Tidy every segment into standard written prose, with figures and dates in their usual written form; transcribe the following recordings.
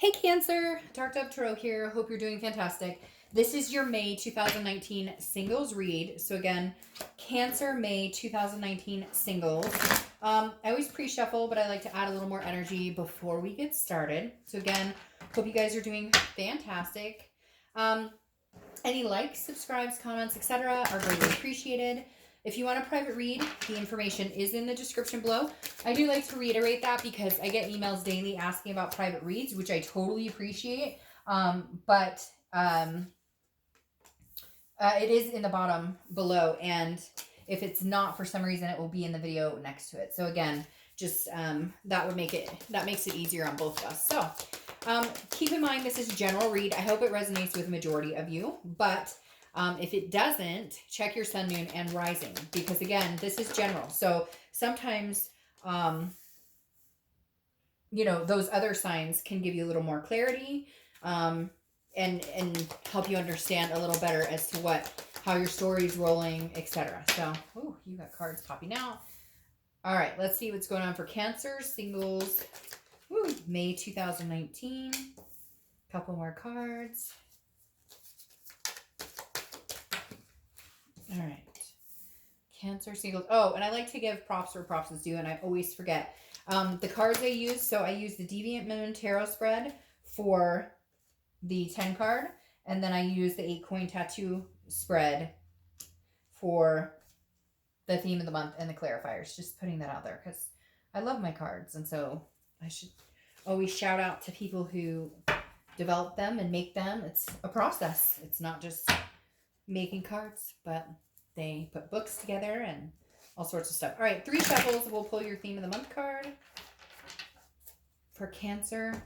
Hey Cancer, Dark Dove Tarot here. Hope you're doing fantastic. This is your May 2019 singles read. So again, Cancer May 2019 singles. I always pre-shuffle, but I like to add a little more energy before we get started. So again, hope you guys are doing fantastic. Any likes, subscribes, comments, etc. are greatly appreciated. If you want a private read, the information is in the description below. I do like to reiterate that because I get emails daily asking about private reads, which I totally appreciate. But it is in the bottom below, and if it's not for some reason, it will be in the video next to it. So again, just that makes it easier on both of us. So keep in mind, this is a general read. I hope it resonates with the majority of you, but if it doesn't, check your sun, moon, and rising, because again, this is general. So sometimes, those other signs can give you a little more clarity, and help you understand a little better as to how your story is rolling, etc. So, oh, you got cards popping out. All right, let's see what's going on for Cancer singles. May 2019. Couple more cards. All right. Cancer singles. Oh, and I like to give props where props is due, and I always forget. The cards I use, so I use the Deviant Moon Tarot spread for the 10 card, and then I use the 8 coin tattoo spread for the theme of the month and the clarifiers. Just putting that out there because I love my cards, and so I should always shout out to people who develop them and make them. It's a process. It's not just making cards, but they put books together and all sorts of stuff. All right, 3 shuffles. We'll pull your theme of the month card for Cancer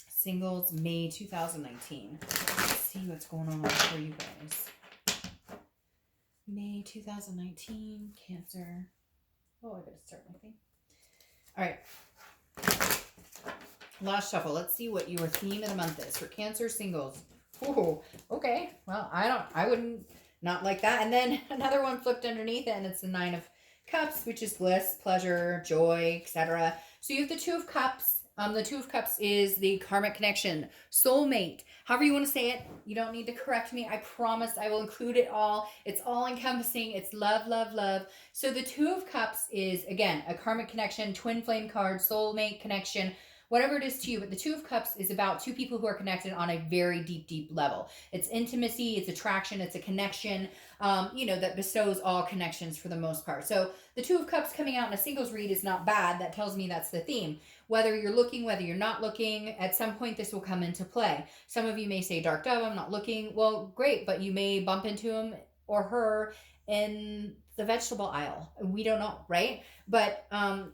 singles May 2019. Let's see what's going on for you guys. May 2019, Cancer. Oh, I gotta start my thing. All right. Last shuffle. Let's see what your theme of the month is for Cancer singles. Oh, okay. Well, I wouldn't not like that. And then another one flipped underneath it, and it's the 9 of Cups, which is bliss, pleasure, joy, etc. So you have the 2 of Cups. The 2 of Cups is the karmic connection, soulmate, however you want to say it. You don't need to correct me. I promise I will include it all. It's all encompassing. It's love, love, love. So the 2 of Cups is, again, a karmic connection, twin flame card, soulmate connection, whatever it is to you. But the 2 of Cups is about 2 people who are connected on a very deep, deep level. It's intimacy, it's attraction, it's a connection, that bestows all connections for the most part. So the 2 of Cups coming out in a singles read is not bad. That tells me that's the theme. Whether you're looking, whether you're not looking, at some point this will come into play. Some of you may say, Dark Dove, I'm not looking. Well, great, but you may bump into him or her in the vegetable aisle. We don't know, right? But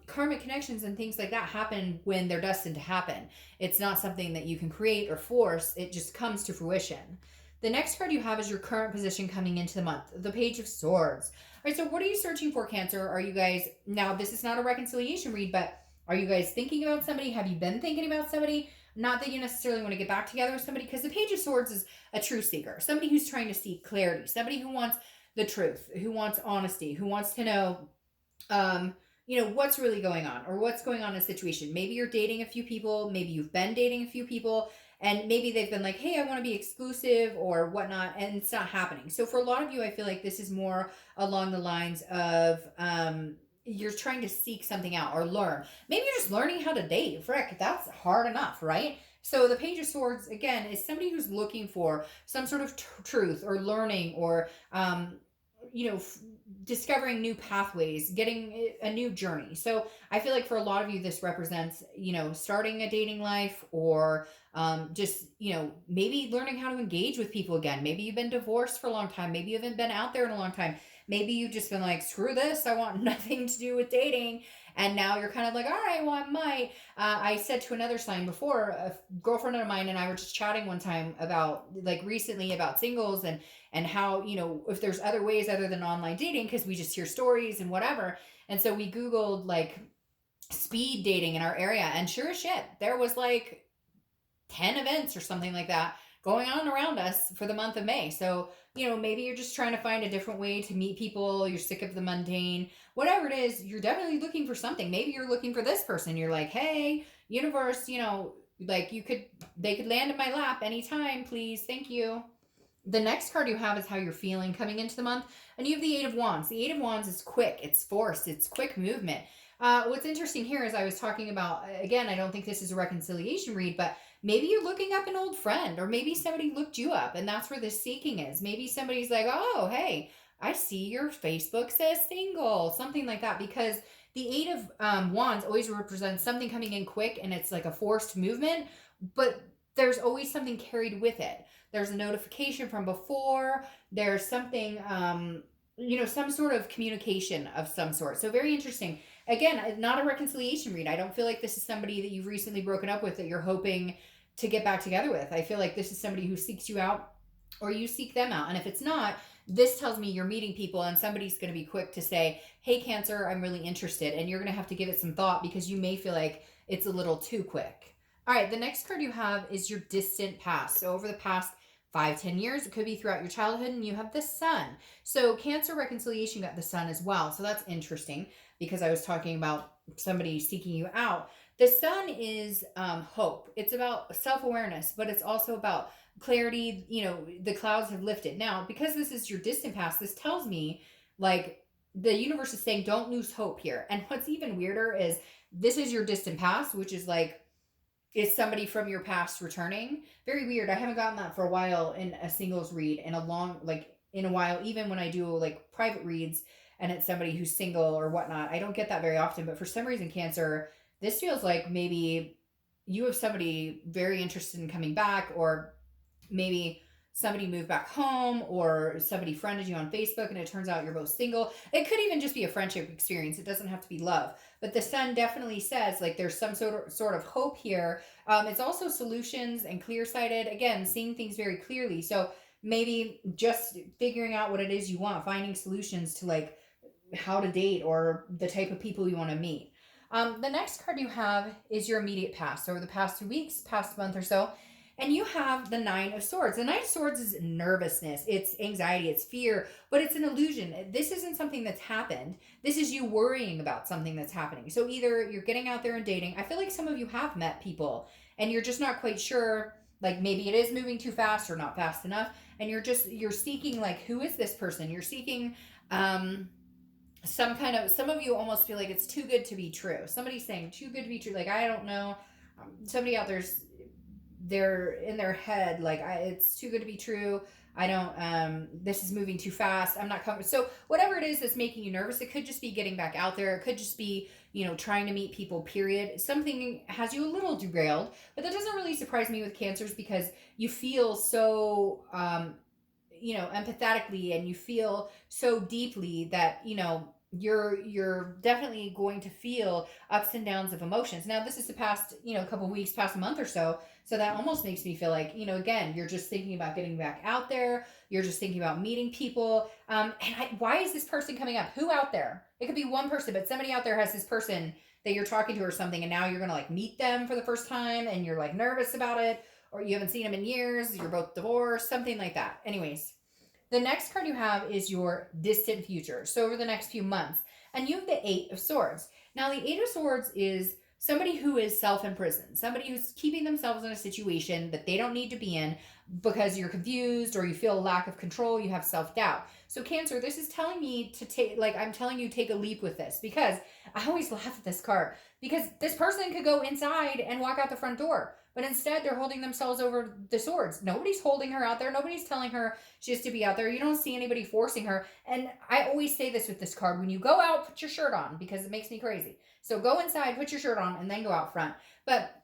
karmic connections and things like that happen when they're destined to happen. It's not something that you can create or force. It just comes to fruition. The next card you have is your current position coming into the month, the Page of Swords. All right, so what are you searching for, Cancer? Are you guys, now this is not a reconciliation read, but are you guys thinking about somebody? Have you been thinking about somebody? Not that you necessarily want to get back together with somebody, because the Page of Swords is a truth seeker, somebody who's trying to seek clarity, somebody who wants the truth, who wants honesty, who wants to know, what's really going on, or what's going on in a situation. Maybe you're dating a few people, maybe you've been dating a few people, and maybe they've been like, hey, I want to be exclusive or whatnot, and it's not happening. So for a lot of you, I feel like this is more along the lines of you're trying to seek something out or learn. Maybe you're just learning how to date. Frick, that's hard enough, right? So the Page of Swords, again, is somebody who's looking for some sort of truth or learning or, discovering new pathways, getting a new journey. So I feel like for a lot of you, this represents, starting a dating life, or maybe learning how to engage with people again. Maybe you've been divorced for a long time. Maybe you haven't been out there in a long time. Maybe you've just been like, screw this, I want nothing to do with dating. And now you're kind of like, all right, well, I might. I said to another sign before, a girlfriend of mine and I were just chatting one time recently about singles and how, if there's other ways other than online dating, because we just hear stories and whatever. And so we Googled speed dating in our area, and sure as shit, there was 10 events or something like that going on around us for the month of May. So, maybe you're just trying to find a different way to meet people. You're sick of the mundane, whatever it is, you're definitely looking for something. Maybe you're looking for this person. You're like, hey, universe, Like they could land in my lap anytime, please. Thank you. The next card you have is how you're feeling coming into the month. And you have the Eight of Wands. The Eight of Wands is quick, it's force, it's quick movement. What's interesting here is I was talking about, again, I don't think this is a reconciliation read, but maybe you're looking up an old friend, or maybe somebody looked you up, and that's where this seeking is. Maybe somebody's like, oh, hey, I see your Facebook says single, something like that, because the Eight of Wands always represents something coming in quick, and it's like a forced movement, but there's always something carried with it. There's a notification from before. There's something, some sort of communication of some sort. So very interesting. Again, not a reconciliation read. I don't feel like this is somebody that you've recently broken up with that you're hoping to get back together with. I feel like this is somebody who seeks you out, or you seek them out. And if it's not, this tells me you're meeting people, and somebody's going to be quick to say, hey, Cancer, I'm really interested. And you're going to have to give it some thought, because you may feel like it's a little too quick. All right, the next card you have is your distant past. So over the past 5-10 years, it could be throughout your childhood, and you have the Sun. So Cancer reconciliation got the Sun as well. So that's interesting, because I was talking about somebody seeking you out. The Sun is hope. It's about self-awareness, but it's also about clarity. The clouds have lifted. Now, because this is your distant past, this tells me like the universe is saying don't lose hope here. And what's even weirder is this is your distant past, which is like, is somebody from your past returning? Very weird. I haven't gotten that for a while in a singles read, in a while, even when I do like private reads and it's somebody who's single or whatnot. I don't get that very often, but for some reason, Cancer, this feels like maybe you have somebody very interested in coming back, or maybe somebody moved back home, or somebody friended you on Facebook and it turns out you're both single. It could even just be a friendship experience. It doesn't have to be love. But the Sun definitely says like there's some sort of hope here. It's also solutions and clear-sighted. Again, seeing things very clearly. So maybe just figuring out what it is you want, finding solutions to like how to date or the type of people you want to meet. The next card you have is your immediate past. So over the past 2 weeks, past month or so, and you have the Nine of Swords. The Nine of Swords is nervousness, it's anxiety, it's fear, but it's an illusion. This isn't something that's happened. This is you worrying about something that's happening. So either you're getting out there and dating. I feel like some of you have met people and you're just not quite sure, like maybe it is moving too fast or not fast enough. And you're seeking like, who is this person? You're seeking, some of you almost feel like it's too good to be true. Somebody's saying too good to be true. Like, I don't know. Somebody out there's, they're in their head like it's too good to be true. I don't this is moving too fast. I'm not comfortable. So whatever it is that's making you nervous, it could just be getting back out there. It could just be, trying to meet people, period. Something has you a little derailed, but that doesn't really surprise me with Cancers, because you feel so empathetically, and you feel so deeply that you're definitely going to feel ups and downs of emotions. Now this is the past couple weeks, past a month or so, so that almost makes me feel like again, you're just thinking about getting back out there, you're just thinking about meeting people. Why is this person coming up? Who out there? It could be one person, but somebody out there has this person that you're talking to or something, and now you're gonna like meet them for the first time, and you're like nervous about it, or you haven't seen them in years, you're both divorced, something like that. Anyways, the next card you have is your distant future. So over the next few months. And you have the Eight of Swords. Now the Eight of Swords is somebody who is self-imprisoned. Somebody who's keeping themselves in a situation that they don't need to be in because you're confused or you feel a lack of control, you have self-doubt. So Cancer, this is telling me to take, I'm telling you, take a leap with this, because I always laugh at this card, because this person could go inside and walk out the front door. But instead, they're holding themselves over the swords. Nobody's holding her out there. Nobody's telling her she has to be out there. You don't see anybody forcing her. And I always say this with this card. When you go out, put your shirt on, because it makes me crazy. So go inside, put your shirt on, and then go out front. But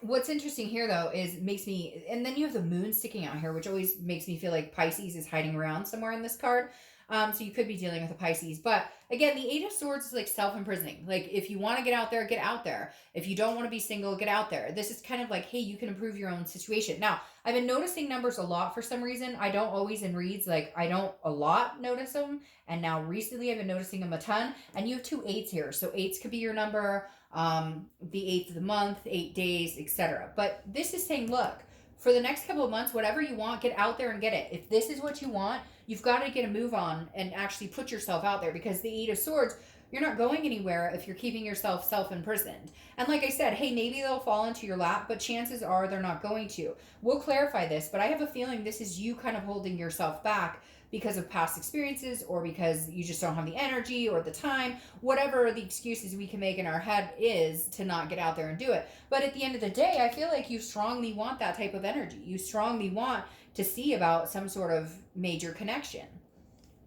what's interesting here, though, is and then you have the moon sticking out here, which always makes me feel like Pisces is hiding around somewhere in this card. So you could be dealing with a Pisces. But again, the Eight of Swords is like self-imprisoning. Like, if you want to get out there, get out there. If you don't want to be single, get out there. This is kind of like, hey, you can improve your own situation. Now, I've been noticing numbers a lot for some reason. I don't always in reads, I don't a lot notice them. And now recently I've been noticing them a ton. And you have 2 8s here. So 8s could be your number, the 8th of the month, 8 days, etc. But this is saying, look, for the next couple of months, whatever you want, get out there and get it. If this is what you want, you've got to get a move on and actually put yourself out there, because the Eight of Swords You're not going anywhere if you're keeping yourself self-imprisoned. And like I said, hey, maybe they'll fall into your lap, but chances are they're not going to. We'll clarify this, but I have a feeling this is you kind of holding yourself back because of past experiences, or because you just don't have the energy or the time, whatever the excuses we can make in our head is to not get out there and do it. But at the end of the day, I feel like you strongly want that type of energy. You strongly want to see about some sort of major connection.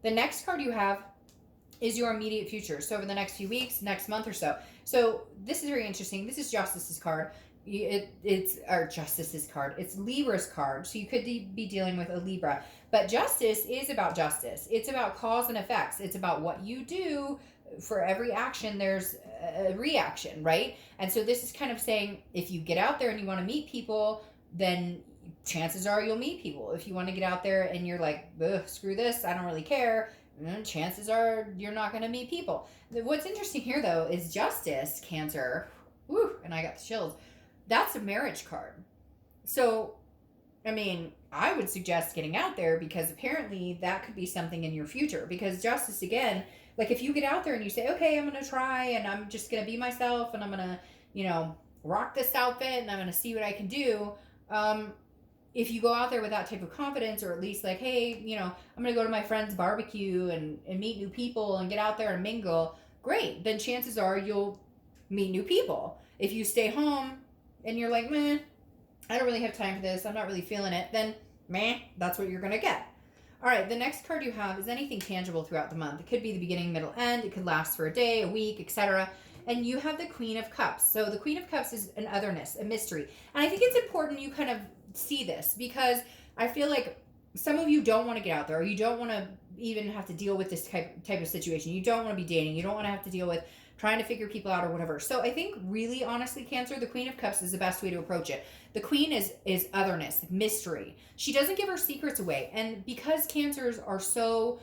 The next card you have is your immediate future. So over the next few weeks, next month or so. So this is very interesting. This is Justice's card. It's our Justice's card. It's Libra's card. So you could be dealing with a Libra. But Justice is about justice. It's about cause and effects. It's about what you do. For every action, there's a reaction, right? And so this is kind of saying, if you get out there and you want to meet people, then chances are you'll meet people. If you want to get out there and you're like, screw this, I don't really care, chances are you're not going to meet people. What's interesting here, though, is Justice, Cancer, and I got the chills. That's a marriage card. So, I mean, I would suggest getting out there, because apparently that could be something in your future. Because Justice, again, like if you get out there and you say, okay, I'm going to try and I'm just going to be myself and I'm going to, rock this outfit and I'm going to see what I can do. If you go out there with that type of confidence, or at least like, hey, I'm going to go to my friend's barbecue and meet new people and get out there and mingle, great. Then chances are you'll meet new people. If you stay home and you're like, meh, I don't really have time for this, I'm not really feeling it, then meh, that's what you're going to get. All right, the next card you have is anything tangible throughout the month. It could be the beginning, middle, end. It could last for a day, a week, etc. And you have the Queen of Cups. So the Queen of Cups is an otherness, a mystery. And I think it's important you kind of see this, because I feel like some of you don't want to get out there, or you don't want to even have to deal with this type of situation. You don't want to be dating. You don't want to have to deal with trying to figure people out or whatever. So I think really, honestly, Cancer, the Queen of Cups is the best way to approach it. The Queen is otherness, mystery. She doesn't give her secrets away. And because Cancers are so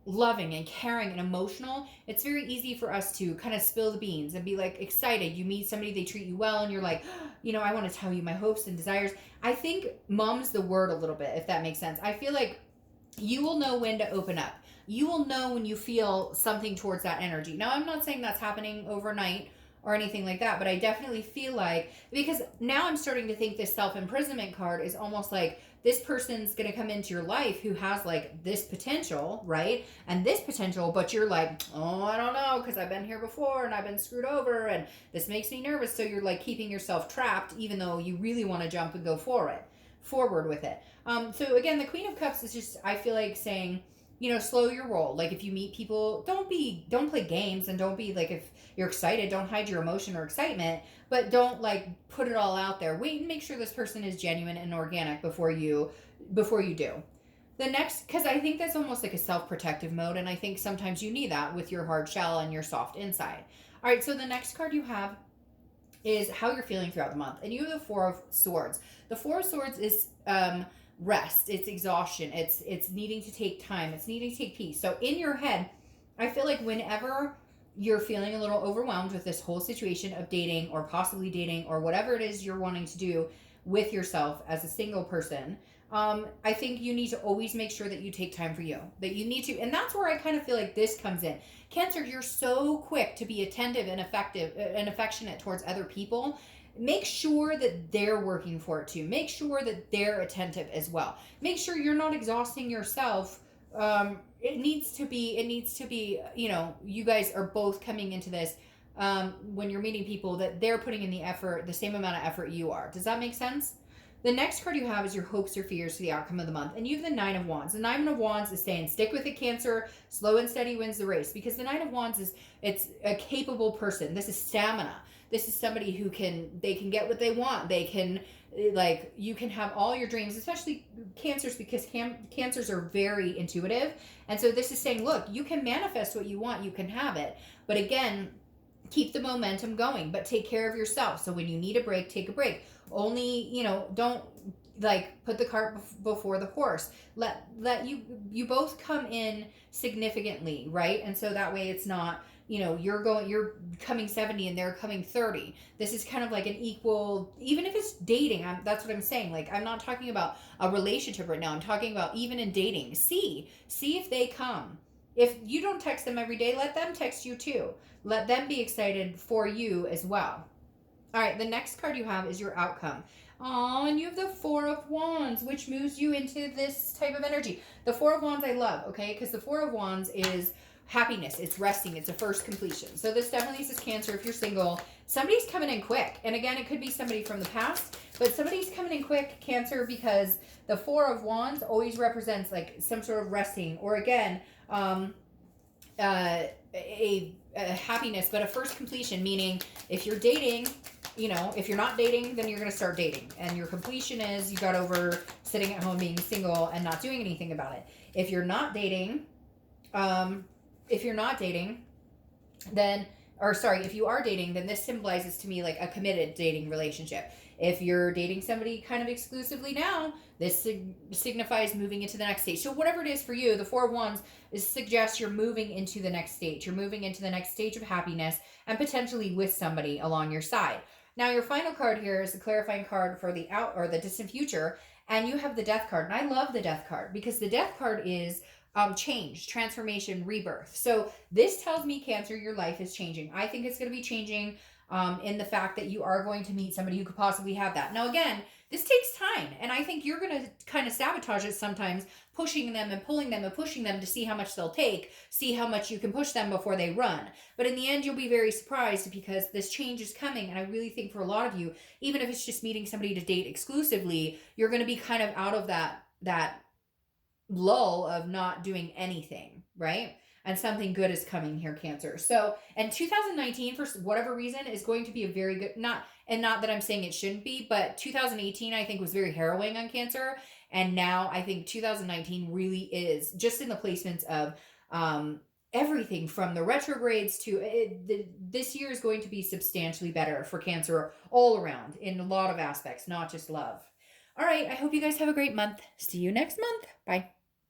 loving and caring and emotional, it's very easy for us to kind of spill the beans and be like excited. You meet somebody, they treat you well, and you're like, I want to tell you my hopes and desires. I think mum's the word a little bit, if that makes sense. I feel like you will know when to open up. You will know when you feel something towards that energy. Now, I'm not saying that's happening overnight or anything like that, but I definitely feel like, because now I'm starting to think this self-imprisonment card is almost like this person's going to come into your life who has like this potential, right? And this potential, but you're like, oh, I don't know, because I've been here before and I've been screwed over and this makes me nervous. So you're like keeping yourself trapped, even though you really want to jump and go forward with it. So again, the Queen of Cups is just, I feel like saying, slow your roll. Like if you meet people, don't play games, and don't be like, if you're excited, don't hide your emotion or excitement, but don't like put it all out there. Wait and make sure this person is genuine and organic before you do. The next, because I think that's almost like a self-protective mode, and I think sometimes you need that with your hard shell and your soft inside. All right, so the next card you have is how you're feeling throughout the month, and you have the Four of Swords. The Four of Swords is rest, it's exhaustion, it's needing to take time, it's needing to take peace. So in your head, I feel like whenever you're feeling a little overwhelmed with this whole situation of dating or possibly dating or whatever it is you're wanting to do with yourself as a single person, I think you need to always make sure that you take time for you, that you need to, and that's where I kind of feel like this comes in. Cancer, you're so quick to be attentive and effective and affectionate towards other people. Make sure that they're working for it too. Make sure that they're attentive as well. Make sure you're not exhausting yourself. It needs to be, you guys are both coming into this when you're meeting people, that they're putting in the effort, the same amount of effort you are. Does that make sense? The next card you have is your hopes or fears for the outcome of the month. And you have the Nine of Wands. The Nine of Wands is saying, stick with it, Cancer. Slow and steady wins the race. Because the Nine of Wands it's a capable person. This is stamina. This is somebody who they can get what they want. They can, like, you can have all your dreams, especially Cancers, because Cancers are very intuitive. And so this is saying, look, you can manifest what you want. You can have it. But again, keep the momentum going, but take care of yourself. So when you need a break, take a break. Only, don't like put the cart before the horse. Let you both come in significantly, right? And so that way it's not, you're coming 70 and they're coming 30. This is kind of like an equal, even if it's dating, that's what I'm saying. Like, I'm not talking about a relationship right now. I'm talking about even in dating. See if they come. If you don't text them every day, let them text you too. Let them be excited for you as well. All right, the next card you have is your outcome. Oh, and you have the Four of Wands, which moves you into this type of energy. The Four of Wands I love, okay? Because the Four of Wands is happiness. It's resting. It's a first completion. So this definitely says Cancer, if you're single, somebody's coming in quick. And again, it could be somebody from the past, but somebody's coming in quick, Cancer, because the Four of Wands always represents like some sort of resting, or again, a happiness, but a first completion, meaning if you're dating, you know, if you're not dating, then you're going to start dating. And your completion is you got over sitting at home being single and not doing anything about it. If you're not dating, then, or sorry, if you are dating, then this symbolizes to me like a committed dating relationship. If you're dating somebody kind of exclusively now, this signifies moving into the next stage. So whatever it is for you, the Four of Wands suggests you're moving into the next stage. You're moving into the next stage of happiness and potentially with somebody along your side. Now, your final card here is the clarifying card for the out or the distant future, and you have the Death card. And I love the Death card because the Death card is change, transformation, rebirth. So this tells me, Cancer, your life is changing. I think it's going to be changing in the fact that you are going to meet somebody who could possibly have that. Now, again, this takes time, and I think you're going to kind of sabotage it sometimes, pushing them and pulling them and pushing them to see how much they'll take, see how much you can push them before they run. But in the end, you'll be very surprised because this change is coming, and I really think for a lot of you, even if it's just meeting somebody to date exclusively, you're going to be kind of out of that lull of not doing anything, right? And something good is coming here, Cancer. So, and 2019, for whatever reason, is going to be a very good, not that I'm saying it shouldn't be, but 2018, I think, was very harrowing on Cancer. And now I think 2019 really is, just in the placements of everything from the retrogrades to this year is going to be substantially better for Cancer all around in a lot of aspects, not just love. All right, I hope you guys have a great month. See you next month. Bye.